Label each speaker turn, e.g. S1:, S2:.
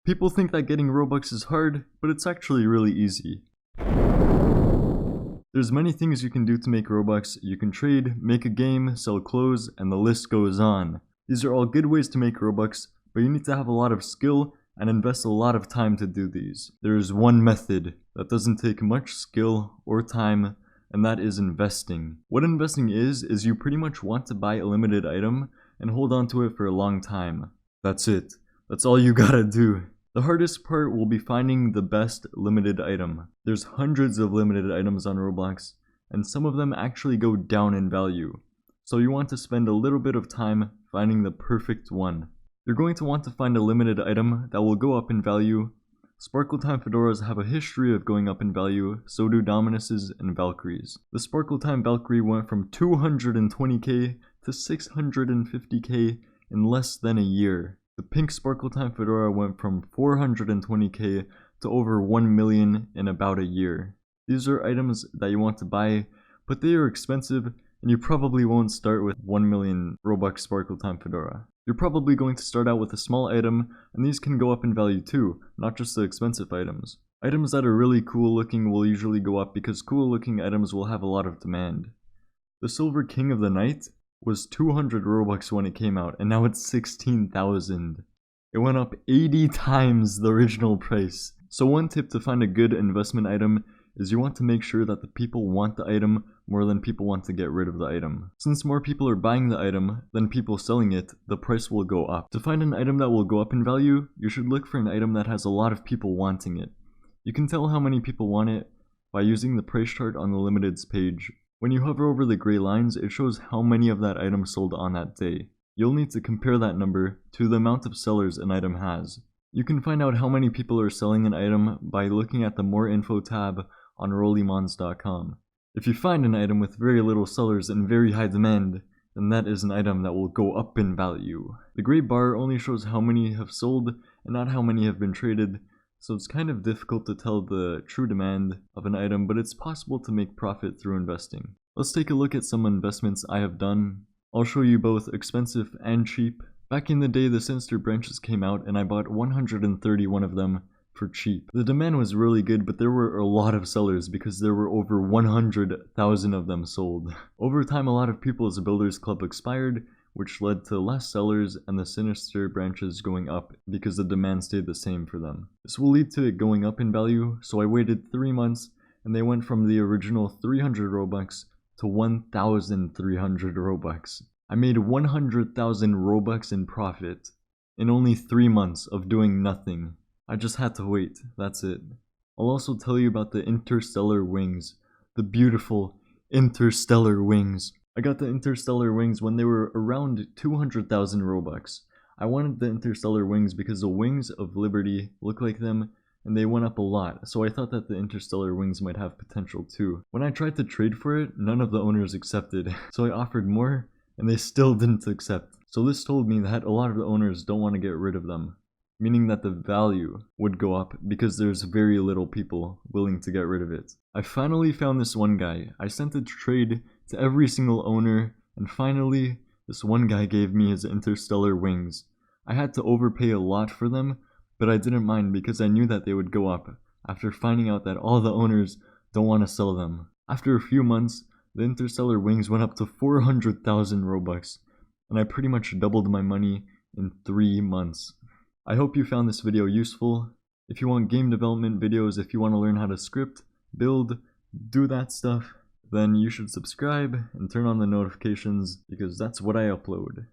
S1: People think that getting Robux is hard, but it's actually really easy. There's many things you can do to make Robux. You can trade, make a game, sell clothes, and the list goes on. These are all good ways to make Robux, but you need to have a lot of skill and invest a lot of time to do these. There is one method that doesn't take much skill or time, and that is investing. What investing is you pretty much want to buy a limited item and hold on to it for a long time. That's it. That's all you gotta do. The hardest part will be finding the best limited item. There's hundreds of limited items on Roblox, and some of them actually go down in value. So you want to spend a little bit of time finding the perfect one. You're going to want to find a limited item that will go up in value. Sparkle Time Fedoras have a history of going up in value, so do Dominuses and Valkyries. The Sparkle Time Valkyrie went from 220k to 650k in less than a year. The pink Sparkle Time Fedora went from 420k to over 1 million in about a year. These are items that you want to buy, but they are expensive, and you probably won't start with 1 million Robux Sparkle Time Fedora. You're probably going to start out with a small item, and these can go up in value too, not just the expensive items. Items that are really cool looking will usually go up because cool looking items will have a lot of demand. The Silver King of the Night was 200 Robux when it came out, and now it's 16,000. It went up 80 times the original price. So one tip to find a good investment item is you want to make sure that the people want the item more than people want to get rid of the item. Since more people are buying the item than people selling it, the price will go up. To find an item that will go up in value, you should look for an item that has a lot of people wanting it. You can tell how many people want it by using the price chart on the limiteds page. When you hover over the gray lines, it shows how many of that item sold on that day. You'll need to compare that number to the amount of sellers an item has. You can find out how many people are selling an item by looking at the More Info tab on rollymons.com. If you find an item with very little sellers and very high demand, then that is an item that will go up in value. The gray bar only shows how many have sold and not how many have been traded, so it's kind of difficult to tell the true demand of an item, but it's possible to make profit through investing. Let's take a look at some investments I have done. I'll show you both expensive and cheap. Back in the day, the Sinister branches came out and I bought 131 of them for cheap. The demand was really good, but there were a lot of sellers because there were over 100,000 of them sold. Over time, a lot of people's Builders Club expired, which led to less sellers and the Sinister branches going up because the demand stayed the same for them. This will lead to it going up in value, so I waited 3 months and they went from the original 300 Robux to 1,300 Robux. I made 100,000 Robux in profit in only 3 months of doing nothing. I just had to wait, that's it. I'll also tell you about the Interstellar Wings, the beautiful Interstellar Wings. I got the Interstellar Wings when they were around 200,000 Robux. I wanted the Interstellar Wings because the Wings of Liberty look like them and they went up a lot, so I thought that the Interstellar Wings might have potential too. When I tried to trade for it, none of the owners accepted, so I offered more and they still didn't accept. So this told me that a lot of the owners don't want to get rid of them, meaning that the value would go up because there's very little people willing to get rid of it. I finally found this one guy. I sent a trade to every single owner, and finally, this one guy gave me his Interstellar Wings. I had to overpay a lot for them, but I didn't mind because I knew that they would go up after finding out that all the owners don't want to sell them. After a few months, the Interstellar Wings went up to 400,000 Robux, and I pretty much doubled my money in 3 months. I hope you found this video useful. If you want game development videos, if you want to learn how to script, build, do that stuff, then you should subscribe and turn on the notifications because that's what I upload.